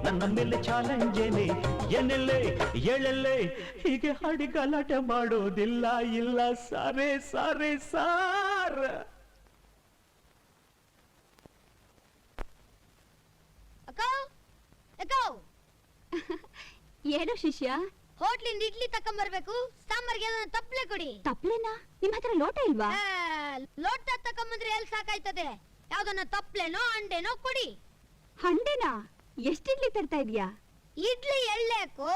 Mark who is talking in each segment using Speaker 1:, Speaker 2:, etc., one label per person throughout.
Speaker 1: ನನ್ನ ಮೇಲೆ ಚಾಲೆಂಜೇನೆ ಎನ್ನೆಲ್ಲೆ ಎಳೆಲ್ಲೆ ಹೀಗೆ ಹಾಡಿ ಗಲಾಟೆ ಮಾಡೋದಿಲ್ಲ ಇಲ್ಲ ಸಾರೇ ಸಾರೇ ಸಾರ್.
Speaker 2: ಏನೋ ಶಿಷ್ಯ,
Speaker 3: ಹೋಟ್ಲಿಂದ ಇಡ್ಲಿ ತಕೊಂಬರ್ಬೇಕು, ಸಾಂಬಾರ್ಗೆ ತಪ್ಲೆ ಕೊಡಿ.
Speaker 2: ತಪ್ಲೆನಾ? ನಿಮ್ ಹತ್ರ ಲೋಟ ಇಲ್ವಾ?
Speaker 3: ಲೋಟ ತಕೊಂಬಂದ್ರೆ ಎಲ್ಲಿ ಸಾಕಾಯ್ತದೆ, ಯಾವ್ದನ್ನ ತಪ್ಲೆನೋ ಅಂಡೆನೋ ಕೊಡಿ.
Speaker 2: ಹಂಡೆನಾ? ಎಷ್ಟ್ ಇಡ್ಲಿ ತರ್ತಾ ಇದೀಯಾ?
Speaker 3: ಇಡ್ಲಿ ಎಳ್ಳೇಕು,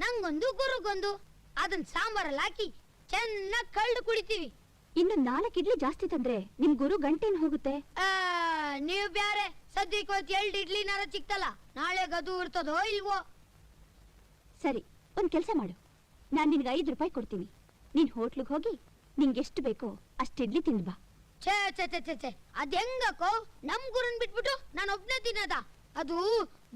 Speaker 3: ನಂಗೊಂದು ಗುರುಗೊಂದು, ಅದನ್ನ ಸಾಂಬಾರಲ್ಲಿ ಹಾಕಿ ಚೆನ್ನಾಗ್ ಕಳ್ಳು ಕುಡಿತೀವಿ.
Speaker 2: ಇನ್ನು 4 ಇಡ್ಲಿ ಜಾಸ್ತಿ ತಂದ್ರೆ ನಿಮ್ ಗುರು ಗಂಟೇನ್ ಹೋಗುತ್ತೆ.
Speaker 3: ನೀವು ಬ್ಯಾರೆ, ಸದ್ಯಕ್ಕೆ 2 ಇಡ್ಲಿ ನಾರ ಸಿಕ್ತಲ್ಲ, ನಾಳೆ ಗದು ಇರ್ತದೋ ಇಲ್ವೋ.
Speaker 2: ಸರಿ, ಒಂದ್ ಕೆಲ್ಸ ಮಾಡು, ನಾನ್ ನಿನ್ಗೆ 5 ರೂಪಾಯಿ ಕೊಡ್ತೀನಿ. ನೀನ್ ಹೋಟ್ಲಿಗೆ ಹೋಗಿ ನಿಂಗೆ ಎಷ್ಟು ಬೇಕೋ ಅಷ್ಟ್ ಇಡ್ಲಿ ತಿಂದ್ ಬಾ.
Speaker 3: ಛೇ ಛೇ ಛೇ ಛೇ ಛೇ, ಅದ್ ಹೆಂಗಕ್ಕೋ, ನಮ್ ಗುರುನ್ ಬಿಟ್ಬಿಟ್ಟು ನಾನು ಒಬ್ನೇ ತಿನ್ನದ? ಅದು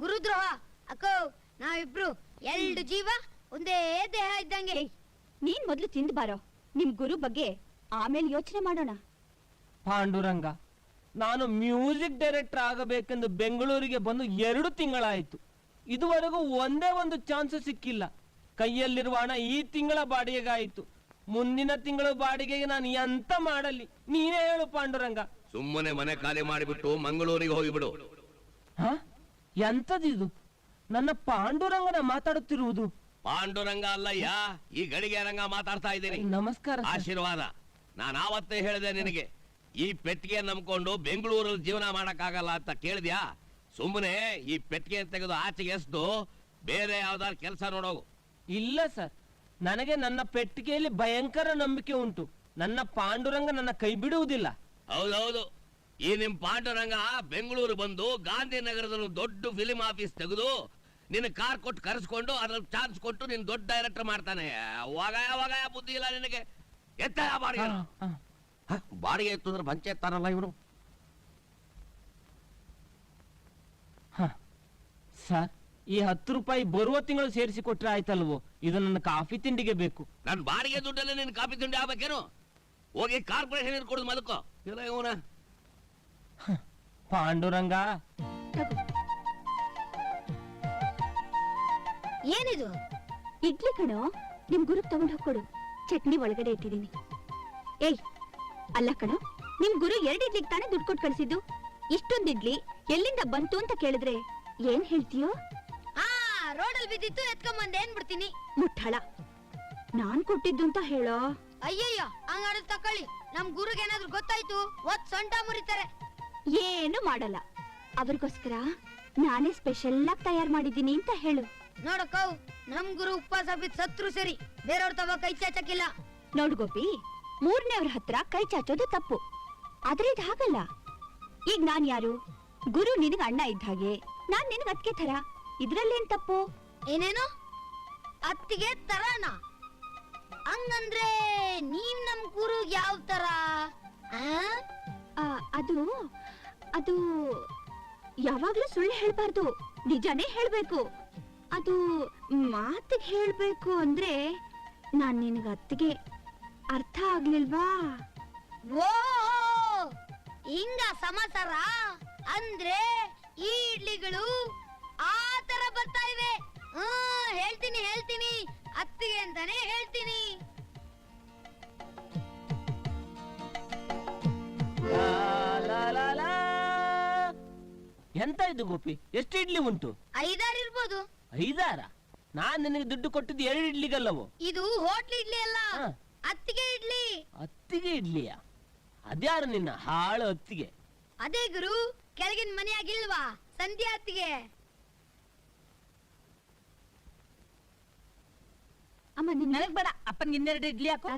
Speaker 3: ಗುರುದ್ರೋಹ ಅಕ್ಕೋ. ನಾವಿಬ್ರು 2 ಜೀವ ಒಂದೇ ದೇಹ ಇದ್ದಂಗೆ.
Speaker 2: ನೀನ್ ಮೊದ್ಲು ತಿಂದ್ ಬಾರೋ, ನಿಮ್ ಗುರು ಬಗ್ಗೆ ಆಮೇಲೆ ಯೋಚನೆ ಮಾಡೋಣ.
Speaker 4: ಪಾಂಡುರಂಗ, ನಾನು ಮ್ಯೂಸಿಕ್ ಡೈರೆಕ್ಟರ್ ಆಗಬೇಕೆಂದು ಬೆಂಗಳೂರಿಗೆ ಬಂದು 2 ತಿಂಗಳಾಯ್ತು. ಇದುವರೆಗೂ ಒಂದೇ ಒಂದು ಚಾನ್ಸ್ ಸಿಕ್ಕಿಲ್ಲ. ಕೈಯಲ್ಲಿರುವ ಹಣ ಈ ತಿಂಗಳ ಬಾಡಿಗೆಗಾಯಿತು. ಮುಂದಿನ ತಿಂಗಳ ಬಾಡಿಗೆಗೆ ನಾನು ಎಂತ ಮಾಡಲಿ, ನೀನೇ ಹೇಳು ಪಾಂಡುರಂಗ.
Speaker 5: ಸುಮ್ಮನೆ ಮನೆ ಖಾಲಿ ಮಾಡಿಬಿಟ್ಟು ಮಂಗಳೂರಿಗೆ ಹೋಗಿಬಿಡು.
Speaker 4: ಎಂತದಿದು? ನನ್ನ ಪಾಂಡುರಂಗನ ಮಾತಾಡುತ್ತಿರುವುದು?
Speaker 5: ಪಾಂಡುರಂಗ ಅಲ್ಲಯ್ಯ, ಈ ಗಡಿಗೆ ರಂಗ ಮಾತಾಡ್ತಾ ಇದ್ದೀನಿ.
Speaker 4: ನಮಸ್ಕಾರ.
Speaker 5: ಆಶೀರ್ವಾದ. ನಾನು ಆವತ್ತೇ ಹೇಳಿದೆ ನಿನಗೆ, ಈ ಪೆಟ್ಟಿಗೆ ನಂಬ್ಕೊಂಡು ಬೆಂಗಳೂರಲ್ಲಿ ಜೀವನ ಮಾಡಕ್ಕಾಗಲ್ಲ ಅಂತ. ಕೇಳಿದ್ಯಾ? ಸುಮ್ಮನೆ ಈ ಪೆಟ್ಟಿಗೆ ತೆಗೆದು ಆಚೆಗೆ ಎಸ್ದು ಬೇರೆ ಯಾವ್ದಾರು ಕೆಲಸ ನೋಡೋಗು.
Speaker 4: ಇಲ್ಲ ಸರ್, ನನಗೆ ನನ್ನ ಪೆಟ್ಟಿಗೆಯಲ್ಲಿ ಭಯಂಕರ ನಂಬಿಕೆ ಉಂಟು. ನನ್ನ ಪಾಂಡುರಂಗ ನನ್ನ ಕೈ ಬಿಡುವುದಿಲ್ಲ.
Speaker 5: ಹೌದೌದು, ಈ ನಿಮ್ ಪಾಂಡುರಂಗ ಬೆಂಗಳೂರು ಬಂದು ಗಾಂಧಿನಗರದಲ್ಲಿ ದೊಡ್ಡ ಫಿಲಿಂ ಆಫೀಸ್ ತೆಗೆದು ನಿನ್ನ ಕಾರ್ ಕೊಟ್ಟು ಕರೆಸ್ಕೊಂಡು ಅದ್ರಲ್ಲಿ ಚಾನ್ಸ್ ಕೊಟ್ಟು ನಿನ್ ದೊಡ್ಡ ಡೈರೆಕ್ಟರ್ ಮಾಡ್ತಾನೆ. ಅವಾಗ ಬುದ್ಧಿ ಇಲ್ಲ ನಿನಗೆ. ಎತ್ತ ಬಾಡಿಗೆ, ಬಾಡಿಗೆ ಎತ್ತು ಅಂದ್ರೆ ಬಂಚೆ ಎತ್ತಾರಲ್ಲ ಇವನು.
Speaker 4: ಸರ್, ಈ 10 ರೂಪಾಯಿ ಬರುವ ತಿಂಗಳು ಸೇರಿಸಿ ಕೊಟ್ರೆ ಆಯ್ತಲ್ವೋ? ಇದು ನನ್ನ ಕಾಫಿ ತಿಂಡಿಗೆ ಬೇಕು.
Speaker 5: ನನ್ ಬಾಡಿಗೆ ದುಡ್ಡಲ್ಲಿ ನಿನ್ ಕಾಫಿ ತಿಂಡಿ ಆಗ್ಬೇಕೇನು? ಹೋಗಿ ಕಾರ್ಪೊರೇಷನ್ ಕೊಡುದು ಮಲ್ಕೋ. ಇಲ್ಲ ಇವನ
Speaker 4: ಪಾಂಡುರಂಗ.
Speaker 3: ಏನಿದು?
Speaker 2: ಇಡ್ಲಿ ಕಣೋ, ನಿಮ್ ಗುರು ತಗೊಂಡ್ ಹೋಗ್ಕೊಡು. ಚಟ್ನಿ ಒಳಗಡೆ ಇಟ್ಟಿದೀನಿ. ಏಯ್, ಅಲ್ಲ ಕಣೋ, ನಿಮ್ ಗುರು 2 ಇಡ್ಲಿಗೆ ತಾನೇ ದುಡ್ಡು ಕೊಟ್ಟು ಕಳ್ಸಿದ್ದು. ಇಷ್ಟೊಂದು ಇಡ್ಲಿ ಎಲ್ಲಿಂದ ಬಂತು ಅಂತ ಕೇಳಿದ್ರೆ ಏನ್ ಹೇಳ್ತೀಯೋ?
Speaker 3: ರೋಡಲ್ಲಿ ಬಿದ್ದಿತ್ತು ಎತ್ಕೊಂಬಂದೆ ಏನ್ಬಿಡ್ತೀನಿ.
Speaker 2: ಮುಠಳ, ನಾನ್ ಕೊಟ್ಟಿದ್ದು ಅಂತ ಹೇಳೋ.
Speaker 3: ಅಯ್ಯಯ್ಯ, ಹಂಗಾದ್ರೆ ತಕೊಳ್ಳಿ. ನಮ್ ಗುರುಗೆ ಏನಾದ್ರು ಗೊತ್ತಾಯ್ತು ಸೊಂಟ ಮುರಿತಾರೆ.
Speaker 2: ಏನು ಮಾಡಲ್ಲ, ಅವ್ರಿಗೋಸ್ಕರ ನಾನೇ ಸ್ಪೆಷಲ್ ಆಗಿ ತಯಾರು ಮಾಡಿದ್ದೀನಿ ಅಂತ ಹೇಳು.
Speaker 3: ನೋಡಕ್ಕವ್, ನಮ್ ಗುರು ಉಪವಾಸ ಬಿದ್ದು ಸತ್ರು ಸರಿ, ಬೇರೆಯವ್ರ ತವ ಕೈ ಚಾಚಕ್ಕಿಲ್ಲ.
Speaker 2: ನೋಡ್ ಗೋಪಿ, 3ನೇವ್ರ ಹತ್ರ ಕೈ ಚಾಚೋದು ತಪ್ಪು. ಆದ್ರೆ ಇದು ಹಾಗಲ್ಲ. ಈಗ ನಾನ್ ಯಾರು? ಗುರು ನಿನಗ ಅಣ್ಣ ಇದ್ದ ಹಾಗೆ, ನಾನ್ ನಿನಗ ಅತ್ತಿಗೆ ತರ. ಇದ್ರಲ್ಲೇನ್ ತಪ್ಪು?
Speaker 3: ಏನೇನು ಅತ್ತಿಗೆ ತರಾನ? ಹಂಗಂದ್ರೆ ನೀವ್ ನಮ್ ಗುರು ಯಾವ ತರ?
Speaker 2: ಅದು ಅದು ಯಾವಾಗ್ಲೂ ಸುಳ್ಳು ಹೇಳ್ಬಾರ್ದು, ನಿಜಾನೇ ಹೇಳ್ಬೇಕು. ಅದು ಮಾತಿಗೆ ಹೇಳ್ಬೇಕು ಅಂದ್ರೆ ನಾನ್ ನಿನಗ ಅತ್ತಿಗೆ. ಅರ್ಥ ಆಗ್ಲಿಲ್ವಾ?
Speaker 3: ಓ, ಹಿಂಗ ಸಮಾಚಾರ ಅಂದ್ರೆ ಈ ಇಡ್ಲಿಗಳು ಆ ತರ ಬರ್ತಾ ಇವೆ. ಹೇಳ್ತೀನಿ, ಅತ್ತಿಗೆ ಅಂತಾನೆ ಹೇಳ್ತೀನಿ.
Speaker 4: ಎಂತ ಇದು ಗೋಪಿ? ಎಷ್ಟು ಇಡ್ಲಿ ಉಂಟು?
Speaker 3: 5-6 ಇರ್ಬೋದು.
Speaker 4: 5-6? ನಾನ್ ನಿನಗೆ ದುಡ್ಡು ಕೊಟ್ಟಿದ್ದು 2 ಇಡ್ಲಿಗಲ್ಲವೋ?
Speaker 3: ಇದು ಹೋಟ್ಲ್ ಇಡ್ಲಿ ಅಲ್ಲ, ಅತ್ತಿಗೆ ಇಡ್ಲಿ.
Speaker 4: ಅತ್ತಿಗೆ ಇಡ್ಲಿಯಾ? ಅದ್ಯಾರು ನಿನ್ನ ಹಾಳು ಅತ್ತಿಗೆ?
Speaker 3: ಅದೇ ಗುರು, ಕೆಳಗಿನ ಮನೆಯಾಗಿಲ್ವಾ ಸಂಧ್ಯಾ ಅತ್ತಿಗೆ.
Speaker 2: ಅಮ್ಮ,
Speaker 6: ನನಗ್ ಬೇಡ, ಅಪ್ಪನ್ಗೆ 2 ಇಡ್ಲಿ ಹಾಕು.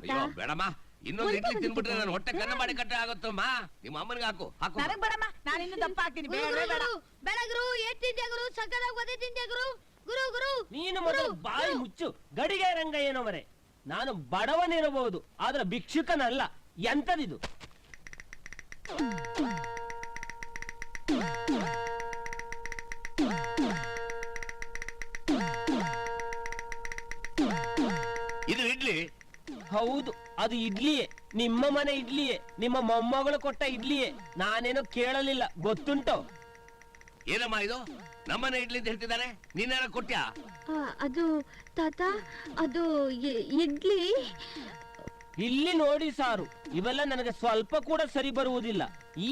Speaker 5: ಬೇಡಮ್ಮ, ಇನ್ನೊಂದು ಇಡ್ಲಿ ತಿನ್ಬಿಟ್ರೆ ನಾನು ಹೊಟ್ಟೆ ಕನ್ನ ಮಾಡಿ ಕಟ್ಟೆ ಆಗುತ್ತಮ್ಮ. ನಿಮ್ಮ ಅಮ್ಮನಿಗೆ ಹಾಕು.
Speaker 6: ನನಗ್ ಬೇಡಮ್ಮ, ನಾನು ಇನ್ನು ದಪ್ಪ ಹಾಕ್ತೀನಿ. ಬೇಡ
Speaker 3: ಗುರು, ಏಟ್ ತಿಂದ್ಯಾ ಗುರು? ಸಕ್ಕದಾಗ ಒದೆ ತಿಂದ್ಯಾ ಗುರು? ಗುರು
Speaker 4: ನೀನು ಮೊದಲು ಬಾಯಿ ಮುಚ್ಚು. ಗಡಿಗೆ ರಂಗ ಏನೋವರೆ, ನಾನು ಬಡವನಿರಬಹುದು, ಆದ್ರೆ ಭಿಕ್ಷುಕನಲ್ಲ. ಎಂತದಿದು?
Speaker 5: ಇದು ಇಡ್ಲಿ?
Speaker 4: ಹೌದು, ಅದು ಇಡ್ಲಿಯೇ. ನಿಮ್ಮ ಮನೆ ಇಡ್ಲಿಯೇ, ನಿಮ್ಮ ಮೊಮ್ಮಗಳು ಕೊಟ್ಟ ಇಡ್ಲಿಯೇ. ನಾನೇನೋ ಕೇಳಲಿಲ್ಲ, ಗೊತ್ತುಂಟೋ?
Speaker 5: ಏನಮ್ಮ ಇದು ನಮ್ಮನೆ ಇಡ್ಲಿ ಅಂತ ಹೇಳ್ತಿದ್ದಾನೆ, ನೀನೇನ ಕೊಟ್ಯಾ?
Speaker 2: ಅದು ತಾತ, ಅದು ಇಡ್ಲಿ.
Speaker 4: ಇಲ್ಲಿ ನೋಡಿ ಸಾರು, ಇವೆಲ್ಲ ನನಗೆ ಸ್ವಲ್ಪ ಕೂಡ ಸರಿ ಬರುವುದಿಲ್ಲ.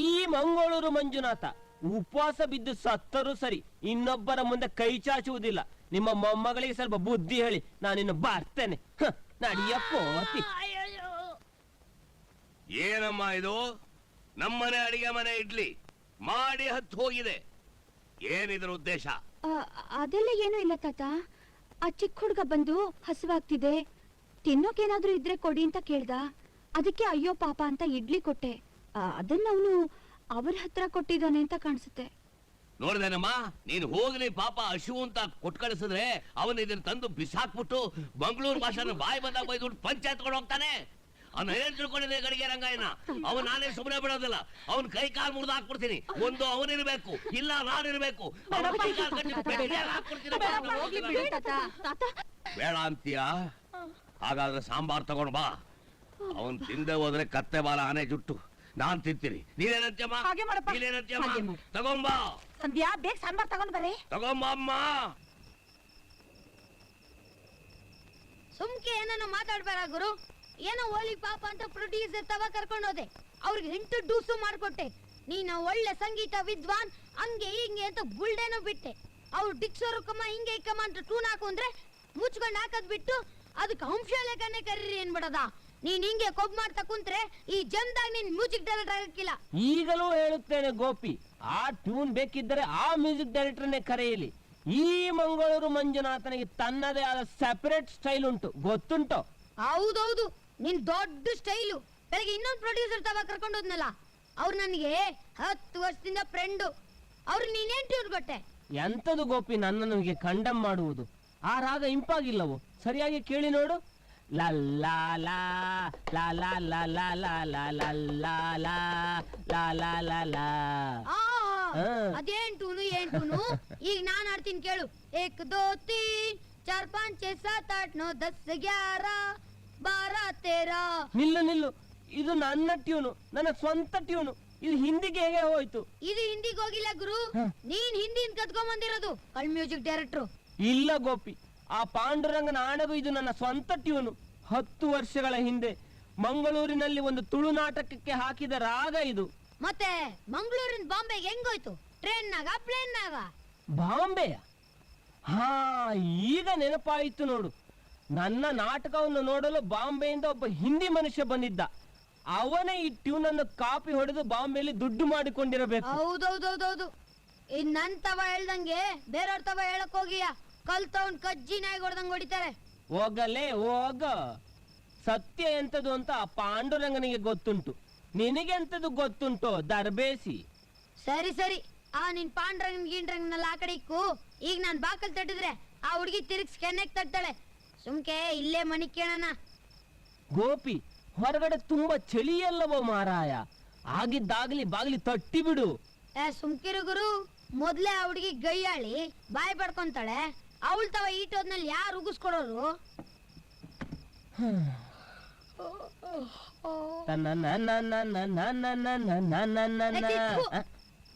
Speaker 4: ಈ ಮಂಗಳೂರು ಮಂಜುನಾಥ ಉಪವಾಸ ಬಿದ್ದು ಸತ್ತರೂ ಸರಿ, ಇನ್ನೊಬ್ಬರ ಮುಂದೆ ಕೈ ಚಾಚುವುದಿಲ್ಲ. ನಿಮ್ಮ ಮೊಮ್ಮಗಳಿಗೆ ಸ್ವಲ್ಪ ಬುದ್ಧಿ ಹೇಳಿ, ನಾನಿನ್ನು ಬರ್ತೇನೆ. ನಡಿಯಪ್ಪೋತಿ.
Speaker 5: ಏನಮ್ಮ ಇದು? ನಮ್ಮನೆ ಅಡಿಗೆ ಮನೆ ಇಡ್ಲಿ ಮಾಡಿ ಹತ್ತು ಹೋಗಿದೆ. ಏನಿದ್ರ ಉದ್ದೇಶ?
Speaker 2: ಅದೆಲ್ಲ ಏನೂ ಇಲ್ಲ ತಾತ. ಆ ಚಿಕ್ಕ ಹುಡುಗ ಬಂದು ಹಸುವಾಗ್ತಿದೆ, ತಿನ್ನೋಕೇನಾದ್ರೂ ಇದ್ರೆ ಕೊಡಿ ಅಂತ ಕೇಳ್ದ. ಅದಕ್ಕೆ ಅಯ್ಯೋ ಪಾಪ ಅಂತ ಇಡ್ಲಿ ಕೊಟ್ಟೆ. ಅದನ್ನ ಅವನು ಅವ್ರ ಹತ್ರ ಕೊಟ್ಟಿದ್ದಾನೆ ಅಂತ ಕಾಣಿಸುತ್ತೆ.
Speaker 5: ನೋಡ್ದೇನಮ್ಮ, ನೀನ್ ಹೋಗ್ಲಿ ಪಾಪ ಹಶು ಅಂತ ಕೊಟ್ ಕಳಿಸಿದ್ರೆ ಅವನ್ ಇದನ್ನ ತಂದು ಬಿಸಾಕ್ಬಿಟ್ಟು ಮಂಗಳೂರು ಭಾಷೆನ ಬಾಯಿ ಬಂದಾಗ ಬೈದು ಪಂಚಾಯತ್ ಕೊಂಡು ಹೋಗ್ತಾನೆ. ಅವ್ನ ಏನ್ ತಿಳ್ಕೊಂಡಿದೆ ಗಡಿಗೆ ರಂಗಾಯನ? ಅವನ್ ನಾನೇ ಸುಮ್ಮನೆ ಬಿಡೋದಿಲ್ಲ. ಅವನ್ ಕೈ ಕಾಲು ಮುರಿದು ಹಾಕ್ಬಿಡ್ತೀನಿ. ಒಂದು ಅವನಿರ್ಬೇಕು, ಇಲ್ಲ ನಾನಿರ್ಬೇಕು. ಬೇಡ ಅಂತೀಯ? ಹಾಗಾದ್ರೆ ಸಾಂಬಾರ್ ತಗೊಂಡ್ ಬಾ. ಅವನ್ ತಿಂದೆ ಹೋದ್ರೆ ಕತ್ತೆ ಬಾಲ ಆನೆ ಜುಟ್ಟು ನಾನ್ ತಿಂತೀನಿ. ನೀನೇನಂತ್ಯಮ್ಮ?
Speaker 6: ಹಾಗೆ ಮಾಡಪ್ಪ.
Speaker 5: ನೀನೇನಂತ್ಯಮ್ಮ?
Speaker 6: ಹಾಗೆ ಮಾಡು.
Speaker 5: ತಗೊಂಬಾ
Speaker 6: ಸಂಧ್ಯಾ, ಬೇಗ ಸಾಂಬಾರ್ ತಗೊಂಡ್ ಬರ್ರಿ.
Speaker 5: ತಗೊಂಬ ಅಮ್ಮ.
Speaker 3: ಸುಮ್ಕೆ ಏನೋ ಮಾತಾಡ್ಬೇಡ ಗುರು. ಏನೋ ಓಲಿ ಪಾಪ ಅಂತ ಪ್ರೊಡ್ಯೂಸರ್ ತವ ಕರ್ಕೊಂಡು ಹೋದೆ, ಅವ್ರಿಗೆ 8 ಡೂಸು ಮಾಡ್ಕೊಟ್ಟೆ. ನೀನು ಒಳ್ಳೆ ಸಂಗೀತ ವಿದ್ವಾನ್ ಹಂಗೆ ಹಿಂಗೆ ಅಂತ ಬುಲ್ಡೇನೋ ಬಿಟ್ಟೆ. ಅವ್ರು ಡಿಕ್ಸೋರು ಕಮ್ಮ ಹಿಂಗೆ ಕಮ್ಮ ಅಂತ ಟೂನ್ ಹಾಕು ಅಂದ್ರೆ ಮುಚ್ಕೊಂಡು ಹಾಕದ್ ಬಿಟ್ಟು ಅದಕ್ಕೆ ಅಂಶ ಲೇಖನೆ ಕರೀರಿ ಏನ್ಬಿಡದ. ನೀನ್ ಹಿಂಗೆ ಕೊಬ್ಬು ಮಾಡ್ತಾ ಕುಂತ್ರೆ ಈ ಜನ್ದಾಗ ನೀನ್ ಮ್ಯೂಸಿಕ್ ಡೈರೆಕ್ಟರ್ ಆಗಕ್ಕಿಲ್ಲ.
Speaker 4: ಈಗಲೂ ಹೇಳುತ್ತೇನೆ ಗೋಪಿ, ಆ ಟ್ಯೂನ್ ಬೇಕಿದ್ದರೆ ಆ ಮ್ಯೂಸಿಕ್ ಡೈರೆಕ್ಟರ್ನೇ ಕರೆಯಲಿ. ಈ ಮಂಗಳೂರು ಮಂಜುನಾಥನಿಗೆ ತನ್ನದೇ ಆದ ಸೆಪರೇಟ್ ಸ್ಟೈಲ್ ಉಂಟು, ಗೊತ್ತುಂಟು?
Speaker 3: ಹೌದೌದು, ನಿನ್ ದೊಡ್ಡ ಸ್ಟೈಲು. ಬೆಳಗ್ಗೆ ಇನ್ನೊಂದು ಪ್ರೊಡ್ಯೂಸರ್ ತವ ಕರ್ಕೊಂಡು ಹೋದ್ನಲ್ಲ, ಅವ್ರು ನನಗೆ 10 ವರ್ಷದಿಂದ ಫ್ರೆಂಡು. ಅವ್ರು ನೀನೇನ್ ಟ್ಯೂನ್ ಕೊಟ್ಟೆ?
Speaker 4: ಎಂತದು ಗೋಪಿ ನನ್ನನ್ನು ಹೀಗೆ ಕಂಡಮ್ ಮಾಡುವುದು? ಆ ರಾಗ ಇಂಪಾಗಿಲ್ಲವು, ಸರಿಯಾಗಿ ಕೇಳಿ ನೋಡು. ಲಲ್ಲಾ ಲಾ ಲಾ ಲಾ ಲಾ ಲಾ ಲಾ ಲಾ ಲಾ ಲಾ ಲಾ ಲಾ ಲಾ ಲಾ ಲಾ.
Speaker 3: ಅದೇನ್ ಟೂನು ಏನ್ ಟೂನು? ಈಗ ನಾನ್ ಆಡ್ತೀನಿ ಕೇಳು. 1 2 3 4 5 6 7 8 9 10 11 12 13.
Speaker 4: ನಿಲ್ಲು ನಿಲ್ಲು, ಇದು ನನ್ನ ಟ್ಯೂನು, ನನ್ನ ಸ್ವಂತ ಟ್ಯೂನು. ಇದು ಹಿಂದಿಗೆ ಹೇಗೆ ಹೋಯ್ತು?
Speaker 3: ಇದು ಹಿಂದಿಗೆ ಹೋಗಿಲ್ಲ ಗುರು, ನೀನ್ ಹಿಂದಿನ ಕತ್ಕೊಂಡ್ ಬಂದಿರೋದು. ಕಳ್ ಮ್ಯೂಸಿಕ್ ಡೈರೆಕ್ಟ್ರು.
Speaker 4: ಇಲ್ಲ ಗೋಪಿ, ಆ ಪಾಂಡುರಂಗನ ಆಣೆಗೂ ಇದು ನನ್ನ ಸ್ವಂತ ಟ್ಯೂನು. 10 ವರ್ಷಗಳ ಹಿಂದೆ ಮಂಗಳೂರಿನಲ್ಲಿ ಒಂದು ತುಳು ನಾಟಕಕ್ಕೆ ಹಾಕಿದ ರಾಗ ಇದು.
Speaker 3: ಮತ್ತೆ ಮಂಗಳೂರಿನ ಬಾಂಬೆಗೆ ಹೆಂಗೋಯ್ತು? ಟ್ರೈನ್ನಾಗ ಪ್ಲೇನ್ನಾಗ?
Speaker 4: ಬಾಂಬೆಯ? ಹಾ, ಈಗ ನೆನಪಾಯಿತು ನೋಡು. ನನ್ನ ನಾಟಕವನ್ನು ನೋಡಲು ಬಾಂಬೆಯಿಂದ ಒಬ್ಬ ಹಿಂದಿ ಮನುಷ್ಯ ಬಂದಿದ್ದ. ಅವನೇ ಈ ಟ್ಯೂನ್ ಅನ್ನು ಕಾಪಿ ಹೊಡೆದು ಬಾಂಬೆಯಲ್ಲಿ ದುಡ್ಡು ಮಾಡಿಕೊಂಡಿರಬೇಕು.
Speaker 3: ಹೌದೌದೌದೌದು. ಇನ್ ನನ್ ತವ ಹೇಳ್ದಂಗೆ ಬೇರೆಯವ್ರ ತವ ಹೇಳಕ್ ಹೋಗಿಯ ಕಲ್ತವನ್ ಕಜ್ಜಿ ನಾಯಿ ಹೊಡೆದಂಗ್ ಹೊಡಿತಾರೆ.
Speaker 4: ಹೋಗಲೇ ಹೋಗ. ಸತ್ಯ ಎಂತದು ಅಂತ ಆ ಪಾಂಡುರಂಗನಿಗೆ ಗೊತ್ತುಂಟು, ನಿನಗೆ ಎಂತದು ಗೊತ್ತುಂಟೋ ದರ್ಬೇಸಿ?
Speaker 3: ಸರಿ ಸರಿ, ಆ ನಿನ್ ಪಾಂಡ್ರಂಗ್ ಗೀಂಡ್ರಂಗ್ನೆಲ್ಲ ಆ ಕಡೆ ಇಕ್ಕು. ಈಗ ನಾನ್ ಬಾಕಲ್ ತಟ್ಟಿದ್ರೆ ಆ ಹುಡುಗಿ ತಿರುಗಿಸ್ ಕೆನ್ನೆಗ್ ತಟ್ಟಾಳೆ. ಸುಮ್ಕೆ ಇಲ್ಲೇ ಮನಿ ಕೇಳೋಣ.
Speaker 4: ಗೋಪಿ, ಹೊರಗಡೆ ತುಂಬಾ ಚಳಿಯಲ್ಲವೋ ಮಾರಾಯ? ಆಗಿದ್ದಾಗ್ಲಿ ಬಾಗ್ಲಿ ತಟ್ಟಿ ಬಿಡು.
Speaker 3: ಸುಮ್ಕಿರು ಗುರು, ಮೊದ್ಲೇ ಆ ಹುಡುಗಿ ಗೈಯಾಳಿ ಬಾಯ್ ಪಡ್ಕೊಂತಾಳೆ. ಅವಳ ತವ ಈಟೋದ್ನಲ್ಲಿ ಯಾರು ಉಗಿಸ್ಕೊಡೋರು?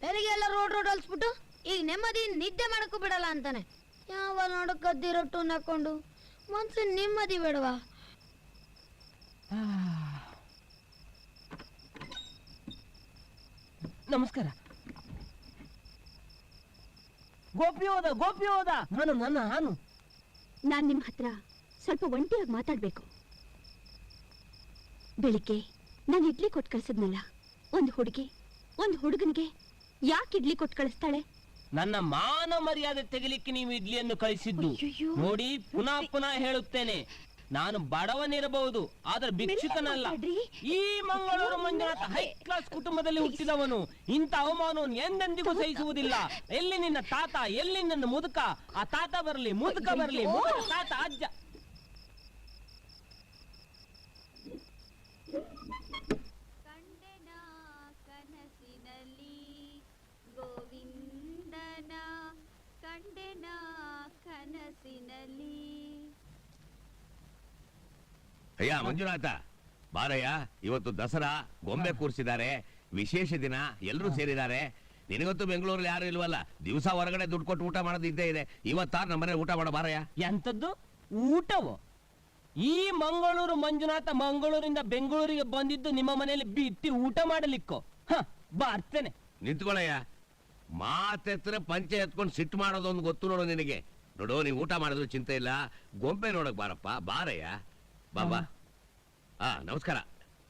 Speaker 3: ಬೆಳಿಗ್ಗೆ ಎಲ್ಲ ರೋಡ್ ಅಲ್ಸ್ಬಿಟ್ಟು ಈಗ ನೆಮ್ಮದಿ ನಿದ್ದೆ ಮಾಡಕ್ಕೂ ಬಿಡಲ್ಲ ಅಂತಾನೆ. ಯಾವ ನೋಡು ಕದ್ದಿರೋ ಟೂನ್ ಹಾಕೊಂಡು ಮನ್ಸು ನೆಮ್ಮದಿ ಬೇಡವಾ?
Speaker 4: ನಮಸ್ಕಾರ. ಗೋಪಿ ಹೋದ, ಗೋಪಿ ಹೋದ. ನಾನು
Speaker 2: ನಾನ್ ನಿಮ್ ಹತ್ರ ಸ್ವಲ್ಪ ಒಂಟಿಯಾಗಿ ಮಾತಾಡ್ಬೇಕು. ಬೆಳಿಗ್ಗೆ ನಾನು ಇಡ್ಲಿ ಕೊಟ್ಟು ಕಳ್ಸದ್ನಲ್ಲ, ಒಂದು ಹುಡುಗನಿಗೆ ಯಾಕೆ ಇಡ್ಲಿ ಕೊಟ್ಟು ಕಳಿಸ್ತಾಳೆ?
Speaker 4: ನನ್ನ ಮಾನ ಮರ್ಯಾದೆ ತೆಗಿಲಿಕ್ಕೆ ನೀವು ಇಡ್ಲಿಯನ್ನು ಕಳಿಸಿದ್ದು.
Speaker 2: ಅಯ್ಯಯ್ಯೋ.
Speaker 4: ನೋಡಿ, ಪುನಃ ಹೇಳುತ್ತೇನೆ, ನಾನು ಬಡವನಿರಬಹುದು, ಆದ್ರೆ ಭಿಕ್ಷುಕನಲ್ಲ. ಈ ಮಂಗಳೂರು ಮಂಜುನಾಥ ಹೈ ಕ್ಲಾಸ್ ಕುಟುಂಬದಲ್ಲಿ ಹುಟ್ಟಿದವನು. ಇಂಥ ಅವಮಾನವನ್ನು ಎಂದೆಂದಿಗೂ ಸಹಿಸುವುದಿಲ್ಲ. ಎಲ್ಲಿ ನಿನ್ನ ತಾತ, ಎಲ್ಲಿ ನನ್ನ ಮುದುಕ? ಆ ತಾತ ಬರಲಿ, ಮುದುಕ ಬರಲಿ, ತಾತ ಅಜ್ಜ.
Speaker 2: ಕಂಡೆನ ಕನಸಿನಲ್ಲಿ ಗೋವಿಂದನ, ಕಂಡೆನ ಕನಸಿನಲ್ಲಿ.
Speaker 5: ಅಯ್ಯ ಮಂಜುನಾಥ, ಬಾರಯ್ಯ. ಇವತ್ತು ದಸರಾ, ಗೊಂಬೆ ಕೂರಿಸಿದ್ದಾರೆ, ವಿಶೇಷ ದಿನ, ಎಲ್ಲರೂ ಸೇರಿದ್ದಾರೆ. ನಿನಗಂತೂ ಬೆಂಗಳೂರಲ್ಲಿ ಯಾರು ಇಲ್ವಲ್ಲ, ದಿವಸ ಹೊರಗಡೆ ದುಡ್ಡು ಕೊಟ್ಟು ಊಟ ಮಾಡೋದು ಇದ್ದೇ ಇದೆ. ಇವತ್ತಾರು ನಮ್ಮನೆ ಊಟ ಮಾಡೋ ಬಾರಯ್ಯ.
Speaker 4: ಎಂತದ್ದು ಊಟವೋ? ಈ ಮಂಗಳೂರು ಮಂಜುನಾಥ ಮಂಗಳೂರಿಂದ ಬೆಂಗಳೂರಿಗೆ ಬಂದಿದ್ದು ನಿಮ್ಮ ಮನೆಯಲ್ಲಿ ಬಿಟ್ಟಿ ಊಟ ಮಾಡಲಿಕ್ಕೋ? ಬರ್ತೇನೆ.
Speaker 5: ನಿಂತ್ಕೊಳ್ಳಯ್ಯ, ಮಾತೆತ್ರ ಪಂಚೆ ಎತ್ಕೊಂಡು ಸಿಟ್ಟು ಮಾಡೋದೊಂದು ಗೊತ್ತು ನೋಡು ನಿನಗೆ. ನೋಡು, ನೀವು ಊಟ ಮಾಡಿದ್ರು ಚಿಂತೆ ಇಲ್ಲ, ಗೊಂಬೆ ನೋಡಕ್ ಬಾರಪ್ಪ, ಬಾರಯ್ಯ ಬಾಬಾ. ನಮಸ್ಕಾರ.